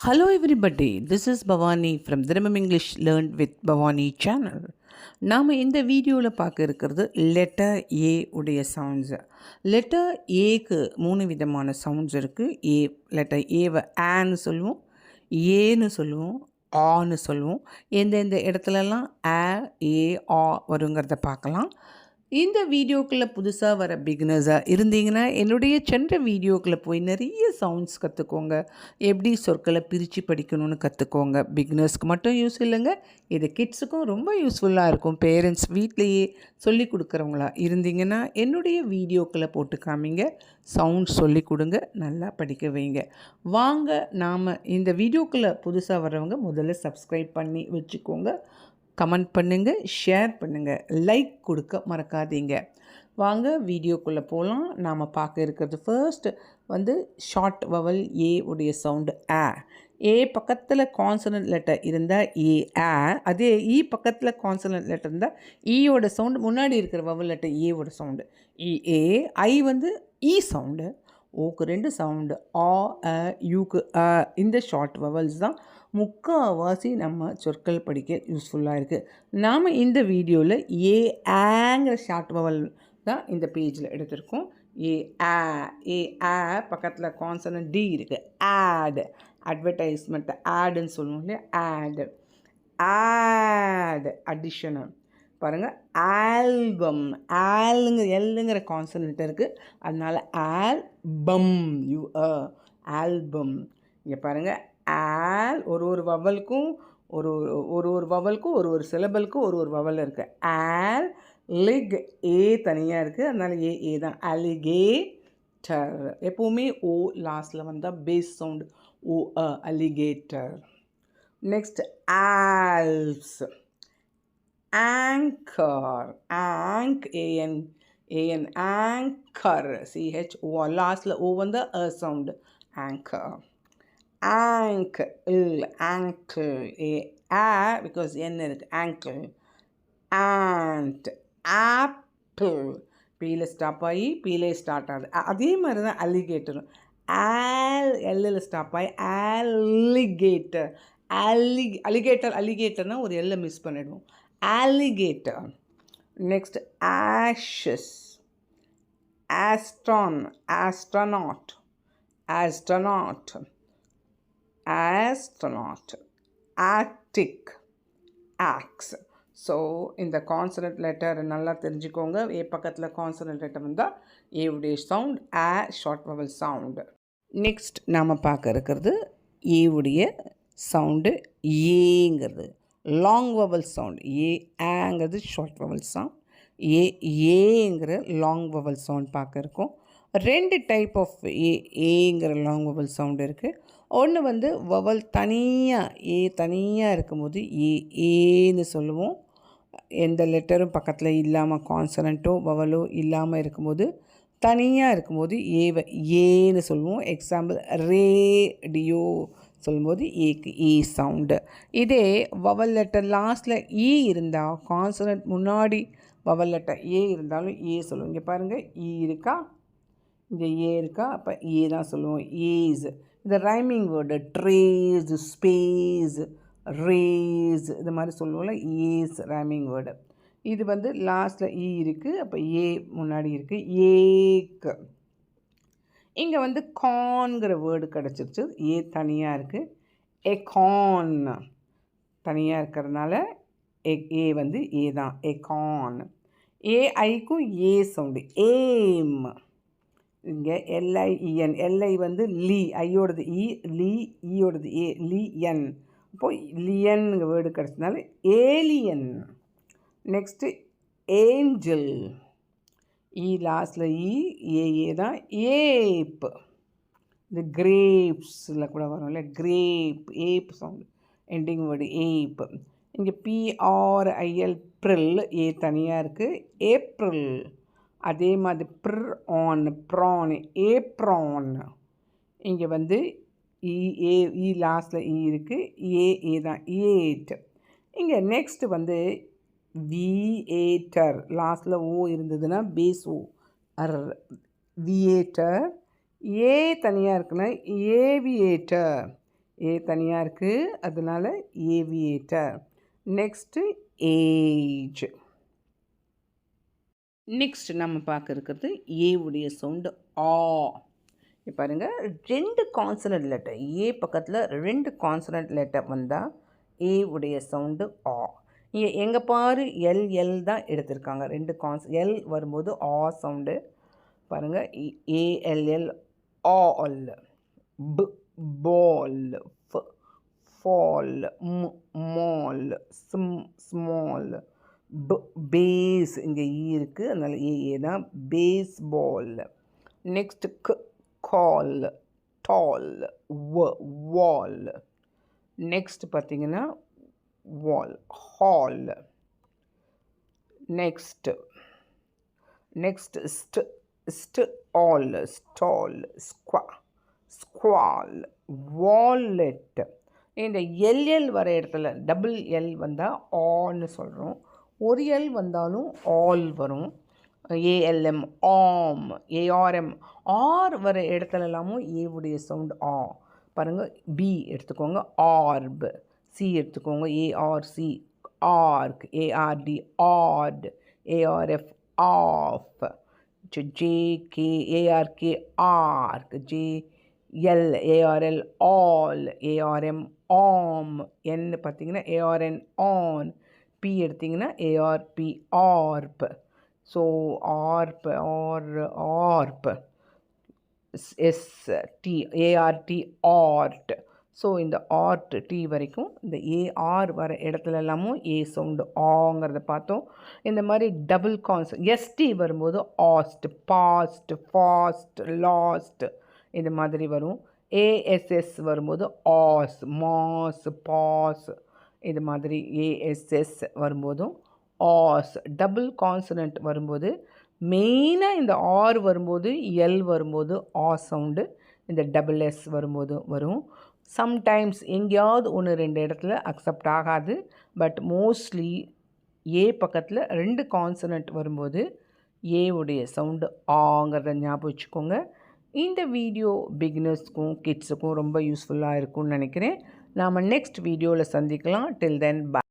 Hello everybody, this is Bhavani from Dinamam English Learned with Bhavani channel. நாம் இந்த வீடியோவில் பார்க்க இருக்கிறது லெட்டர் ஏ உடைய சவுண்ட்ஸு. லெட்டர் ஏக்கு 3 விதமான சவுண்ட்ஸ் இருக்குது. லெட்டர் ஏவை ஆன்னு சொல்லுவோம், ஏன்னு சொல்லுவோம், ஆன்னு சொல்லுவோம். எந்தெந்த இடத்துலலாம் ஆ, ஏ, ஆ வருங்கிறத பார்க்கலாம். இந்த வீடியோக்குள்ளே புதுசாக வர பிகினர்ஸாக இருந்தீங்கன்னா என்னுடைய சென்ற வீடியோக்குள்ளே போய் நிறைய சவுண்ட்ஸ் கற்றுக்கோங்க. எப்படி சொற்களை பிரித்து படிக்கணும்னு கற்றுக்கோங்க. பிகினர்ஸ்க்கு மட்டும் யூஸ் இல்லைங்க, இது கிட்ஸுக்கும் ரொம்ப யூஸ்ஃபுல்லாக இருக்கும். பேரண்ட்ஸ் வீட்லேயே சொல்லி கொடுக்குறவங்களா இருந்தீங்கன்னா என்னுடைய வீடியோக்குள்ளே போட்டு காமிங்க, சவுண்ட்ஸ் சொல்லி கொடுங்க, நல்லா படிக்க வைங்க. வாங்க நாம் இந்த வீடியோக்குள்ளே புதுசாக வர்றவங்க முதல்ல சப்ஸ்கிரைப் பண்ணி வச்சுக்கோங்க. கமெண்ட் பண்ணுங்கள், ஷேர் பண்ணுங்கள், லைக் கொடுக்க மறக்காதீங்க. வாங்க வீடியோக்குள்ளே போகலாம். நாம் பார்க்க இருக்கிறது ஃபர்ஸ்ட் ஷார்ட் வவல் ஏ உடைய சவுண்டு ஆ. ஏ பக்கத்தில் கான்சனன்ட் லெட்டர் இருந்தால் ஏ ஆ, அதே இ பக்கத்தில் கான்சனன்ட் லெட்டர் இருந்தால் ஈயோட சவுண்டு, முன்னாடி இருக்கிற வவல் லெட்டர் ஏவோட சவுண்டு இ ஏ. ஐ இ சவுண்டு. ஓக்கு 2 சவுண்டு ஆ, அ, யூக்கு அ. இந்த ஷார்ட் வவல்ஸ் தான் முக்கால்வாசி நம்ம சொற்கள் படிக்க யூஸ்ஃபுல்லாக இருக்குது. நாம் இந்த வீடியோவில் ஏ ஆங்கிற ஷார்ட் வவல் தான் இந்த பேஜில் எடுத்திருக்கோம். ஏ ஆ. ஏ ஆ பக்கத்தில் கான்சனன்ட் டி இருக்குது. ஆட், அட்வர்டைஸ்மெண்ட் ஆடுன்னு சொல்லுவோம் இல்லையா, ஆடு. ஆட் அடிஷனல் பாருங்கள். ஆல்பம், எல்லுங்கிற கான்சனன்ட் இருக்குது, அதனால் ஆல்பம் ஆல்பம். இங்கே பாருங்கள், ஆல் ஒரு வவலுக்கும் ஒரு வவலுக்கும் ஒரு சிலபலுக்கும் ஒரு வவல் இருக்குது. ஆல் லிக் ஏ தனியாக இருக்குது, அதனால் ஏ தான் அலிகேட்டர். எப்போவுமே ஓ லாஸ்ட்டில் வந்தால் base sound O alligator. Next Alps. Anchor, an anchor, CHO லாஸ்ட்டில் ஓ அ சவுண்டு ஆங்கர். ஆங்க் ஆங்கிள், பிகாஸ் என்ன இருக்குது ஆங்கிள். ஆண்ட், ஆப்பிள் பீல ஸ்டாப் ஆகி பீலே ஸ்டார்ட் ஆகுது. அதே மாதிரி தான் அலிகேட்டரும் எல்லில் ஸ்டாப் ஆகி அலிகேட்டர். அலிகேட்டர்னால் ஒரு எல்லை மிஸ் பண்ணிடுவோம். alligator. Next, ashes. Astronaut. Attic, axe. So இந்த கான்சனன்ட் லெட்டர் நல்லா தெரிஞ்சுக்கோங்க. ஏ பக்கத்தில் கான்சனன்ட் லெட்டர் வந்தால் ஏவுடைய சவுண்ட் ஆ, ஷார்ட் வவல் சவுண்டு. நெக்ஸ்ட் நாம் பார்க்க இருக்கிறது ஏவுடைய சவுண்டு ஏங்கிறது லாங் வவல் சவுண்ட். ஏங்கிறது ஷார்ட் வவல் சவுண்ட், ஏங்கிற லாங் வவல் சவுண்ட் பார்க்க இருக்கோம். 2 டைப் ஆஃப் ஏங்கிற லாங் வவல் சவுண்ட் இருக்குது. ஒன்று வவல் தனியாக தனியாக இருக்கும்போது ஏன்னு சொல்லுவோம். எந்த லெட்டரும் பக்கத்தில் இல்லாமல், கான்சனண்ட்டோ வவலோ இல்லாமல் இருக்கும்போது, தனியாக இருக்கும்போது ஏன்னு சொல்லுவோம். எக்ஸாம்பிள் ரேடியோ சொல்லும்போது ஏக்கு ஏ சவுண்டு. இதே வவல் லெட்டர் லாஸ்ட்டில் இருந்தால், கான்சனன்ட் முன்னாடி வவல் லெட்டர் இருந்தாலும் சொல்லுவோம். இங்கே பாருங்கள், இருக்கா, இங்கே இருக்கா, அப்போ தான் சொல்லுவோம். ஏஸ். இந்த rhyming word trace, space, race, இது மாதிரி சொல்லுவோம்ல, ஏஸ் ரைமிங் வேர்டு. இது லாஸ்ட்டில் இருக்குது, அப்போ முன்னாடி இருக்குது. ஏக்கு. இங்கே கான்கிற வேர்டு கிடச்சிருச்சு. தனியாக இருக்குது. எகான் தனியாக இருக்கிறதுனால ஏ தான் எகான். ஏஐக்கும் சவுண்டு ஏம். இங்கே எல்ஐஇஎன். எல்ஐ லீ, ஐயோடது லீ, ஈயோடது லியன். இப்போது லியன்ங்க வேர்டு கிடச்சதுனால ஏலியன். Next angel. லாஸ்ட்டில் ஏ தான் ஏப். இந்த கிரேப்ஸில் கூட வரும்ல, கிரேப், ஏப் சவுண்டு எண்டிங் வேர்டு ஏப். இங்கே பிஆர்ஐஎல் ப்ரில், தனியாக இருக்குது. ஏப்ரில். அதே மாதிரி ப்ரான், ஏப்ரான். இங்கே லாஸ்ட்டில் இருக்குது, ஏ தான் ஏட். இங்கே நெக்ஸ்ட்டு விஏட்டர். லாஸ்ட்டில் ஓ இருந்ததுன்னா பேஸ் ஓ விஏட்டர். தனியாக இருக்குன்னா ஏவியேட்டர். ஏ தனியாக இருக்குது, அதனால ஏவியேட்டர். Next age. நெக்ஸ்ட் நம்ம பார்க்க இருக்கிறது ஏவுடைய சவுண்டு ஆ. இப்போ பாருங்கள், 2 கான்சனன்ட் லெட்டர், ஏ பக்கத்தில் 2 கான்சனன்ட் லெட்டர் வந்தால் ஏ உடைய சவுண்டு ஆ. இங்கே எங்கே பாரு எல் தான் எடுத்திருக்காங்க. 2 எல் வரும்போது ஆ சவுண்டு. பாருங்கள், ஏஎல்எல் ஆல், ப ball, fall, mall, small, base. இங்கே ஈ இருக்குது, அதனால் ஏ தான் base ball. Next call, tall, wall. Next பார்த்திங்கன்னா wall, hall. Next all, stall, squall, wallet. இந்த எல்எல் வர இடத்துல டபுள் எல் வந்தால் ஆன்னு சொல்கிறோம். ஒரு எல் வந்தாலும் ஆல் வரும். ஏஎல்எம் ஆம், ஏஆர்எம். ஆர் வர இடத்துலலாமும் ஏவுடைய சவுண்டு ஆ. பாருங்கள், பி எடுத்துக்கோங்க ஆர்ப், சி எடுத்துக்கோங்க ARC arc, ART art, ARF arf, JK ARK ark, JL ARL arl, ARM arm. N பார்த்திங்கன்னா ஏஆர்என் ஆன், பி எடுத்திங்கன்னா ARP arp. So arp, ST ART art. So இந்த art T வரைக்கும் இந்த AR வர இடத்துல எல்லாமும் ஏ sound ஆங்கிறத பார்த்தோம். இந்த மாதிரி டபுள் எஸ்டி வரும்போது ஆஸ்ட், பாஸ்ட், ஃபாஸ்ட், லாஸ்ட் இந்த மாதிரி வரும். ஏஎஸ்எஸ் வரும்போது ஆஸ், மாஸ், பாஸ். இது மாதிரி ஏஎஸ்எஸ் வரும்போதும் ஆஸ். டபுள் கான்சனன்ட் வரும்போது மெயினாக இந்த ஆர் வரும்போது எல் வரும்போது ஆ சவுண்டு, இந்த டபுள் எஸ் வரும்போது வரும். சம்டைம்ஸ் எங்கேயாவது 1-2 இடத்துல அக்செப்ட் ஆகாது. பட் மோஸ்ட்லி ஏ பக்கத்தில் 2 கான்சனன்ட் வரும்போது ஏ உடைய சவுண்டு ஆங்கிறத ஞாபகம் வச்சுக்கோங்க. இந்த வீடியோ பிகினர்ஸ்க்கும் கிட்ஸுக்கும் ரொம்ப யூஸ்ஃபுல்லாக இருக்கும்னு நினைக்கிறேன். நாம் நெக்ஸ்ட் வீடியோவில் சந்திக்கலாம். டில் தென் பை.